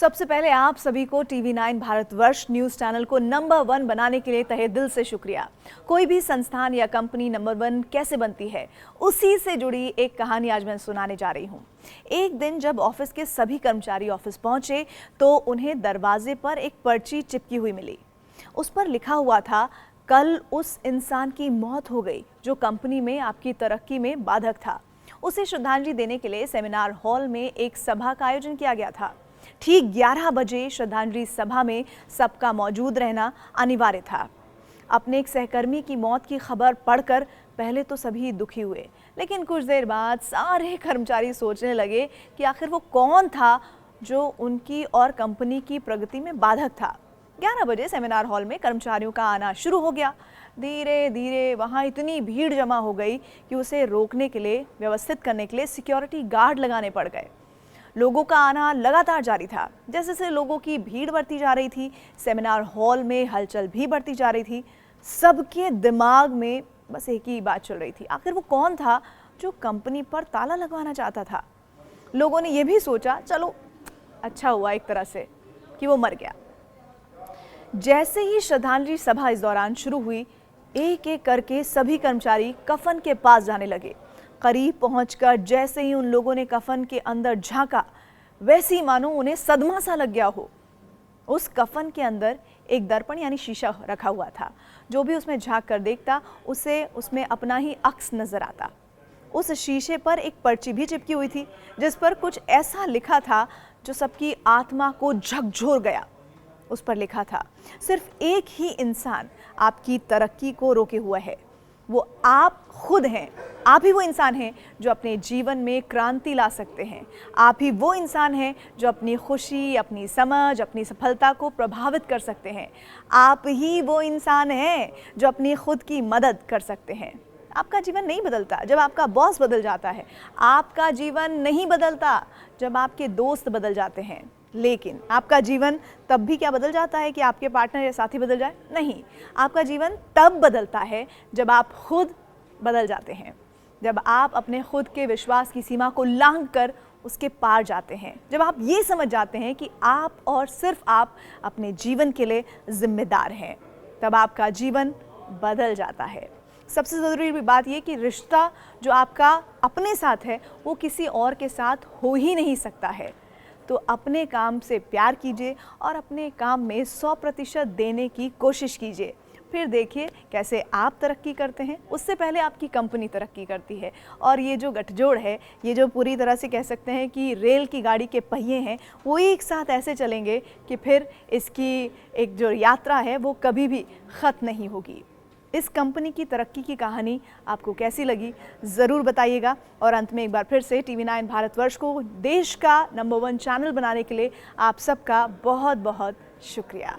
सबसे पहले आप सभी को TV9 भारतवर्ष न्यूज़ चैनल को नंबर 1 बनाने के लिए तहे दिल से शुक्रिया। कोई भी संस्थान या कंपनी नंबर 1 कैसे बनती है, उसी से जुड़ी एक कहानी आज मैं सुनाने जा रही हूँ। एक दिन जब ऑफिस के सभी कर्मचारी ऑफिस पहुंचे तो उन्हें दरवाजे पर एक पर्ची चिपकी हुई मिली। उस पर लिखा हुआ था, कल उस इंसान की मौत हो गई जो कंपनी में आपकी तरक्की में बाधक था। उसे श्रद्धांजलि देने के लिए सेमिनार हॉल में एक सभा का आयोजन किया गया था। ठीक 11 बजे श्रद्धांजलि सभा में सबका मौजूद रहना अनिवार्य था। अपने एक सहकर्मी की मौत की खबर पढ़कर पहले तो सभी दुखी हुए, लेकिन कुछ देर बाद सारे कर्मचारी सोचने लगे कि आखिर वो कौन था जो उनकी और कंपनी की प्रगति में बाधक था। 11 बजे सेमिनार हॉल में कर्मचारियों का आना शुरू हो गया। धीरे धीरे वहाँ इतनी भीड़ जमा हो गई कि उसे रोकने के लिए, व्यवस्थित करने के लिए सिक्योरिटी गार्ड लगाने पड़ गए। लोगों का आना लगातार जारी था। जैसे जैसे लोगों की भीड़ बढ़ती जा रही थी, सेमिनार हॉल में हलचल भी बढ़ती जा रही थी। सबके दिमाग में बस एक ही बात चल रही थी, आखिर वो कौन था जो कंपनी पर ताला लगवाना चाहता था। लोगों ने यह भी सोचा, चलो अच्छा हुआ एक तरह से कि वो मर गया। जैसे ही श्रद्धांजलि सभा इस दौरान शुरू हुई, एक एक करके सभी कर्मचारी कफन के पास जाने लगे। करीब पहुंचकर जैसे ही उन लोगों ने कफन के अंदर झांका, वैसे ही मानो उन्हें सदमा सा लग गया हो। उस कफन के अंदर एक दर्पण यानी शीशा रखा हुआ था। जो भी उसमें झांक कर देखता, उसे उसमें अपना ही अक्स नजर आता। उस शीशे पर एक पर्ची भी चिपकी हुई थी, जिस पर कुछ ऐसा लिखा था जो सबकी आत्मा को झकझोर गया। उस पर लिखा था, सिर्फ एक ही इंसान आपकी तरक्की को रोके हुआ है, वो आप खुद हैं। आप ही वो इंसान हैं जो अपने जीवन में क्रांति ला सकते हैं। आप ही वो इंसान हैं जो अपनी खुशी, अपनी समझ, अपनी सफलता को प्रभावित कर सकते हैं। आप ही वो इंसान हैं जो अपनी खुद की मदद कर सकते हैं। आपका जीवन नहीं बदलता जब आपका बॉस बदल जाता है। आपका जीवन नहीं बदलता जब आपके दोस्त बदल जाते हैं। लेकिन आपका जीवन तब भी क्या बदल जाता है कि आपके पार्टनर या साथी बदल जाए? नहीं, आपका जीवन तब बदलता है जब आप खुद बदल जाते हैं, जब आप अपने खुद के विश्वास की सीमा को लांघकर उसके पार जाते हैं, जब आप ये समझ जाते हैं कि आप और सिर्फ आप अपने जीवन के लिए जिम्मेदार हैं, तब आपका जीवन बदल जाता है। सबसे ज़रूरी बात यह कि रिश्ता जो आपका अपने साथ है वो किसी और के साथ हो ही नहीं सकता है। तो अपने काम से प्यार कीजिए और अपने काम में 100% देने की कोशिश कीजिए। फिर देखिए कैसे आप तरक्की करते हैं। उससे पहले आपकी कंपनी तरक्की करती है। और ये जो गठजोड़ है, ये जो पूरी तरह से कह सकते हैं कि रेल की गाड़ी के पहिए हैं, वो एक साथ ऐसे चलेंगे कि फिर इसकी एक जो यात्रा है वो कभी भी ख़त्म नहीं होगी। इस कंपनी की तरक्की की कहानी आपको कैसी लगी, ज़रूर बताइएगा। और अंत में एक बार फिर से TV9 भारतवर्ष को देश का नंबर 1 चैनल बनाने के लिए आप सबका बहुत बहुत शुक्रिया।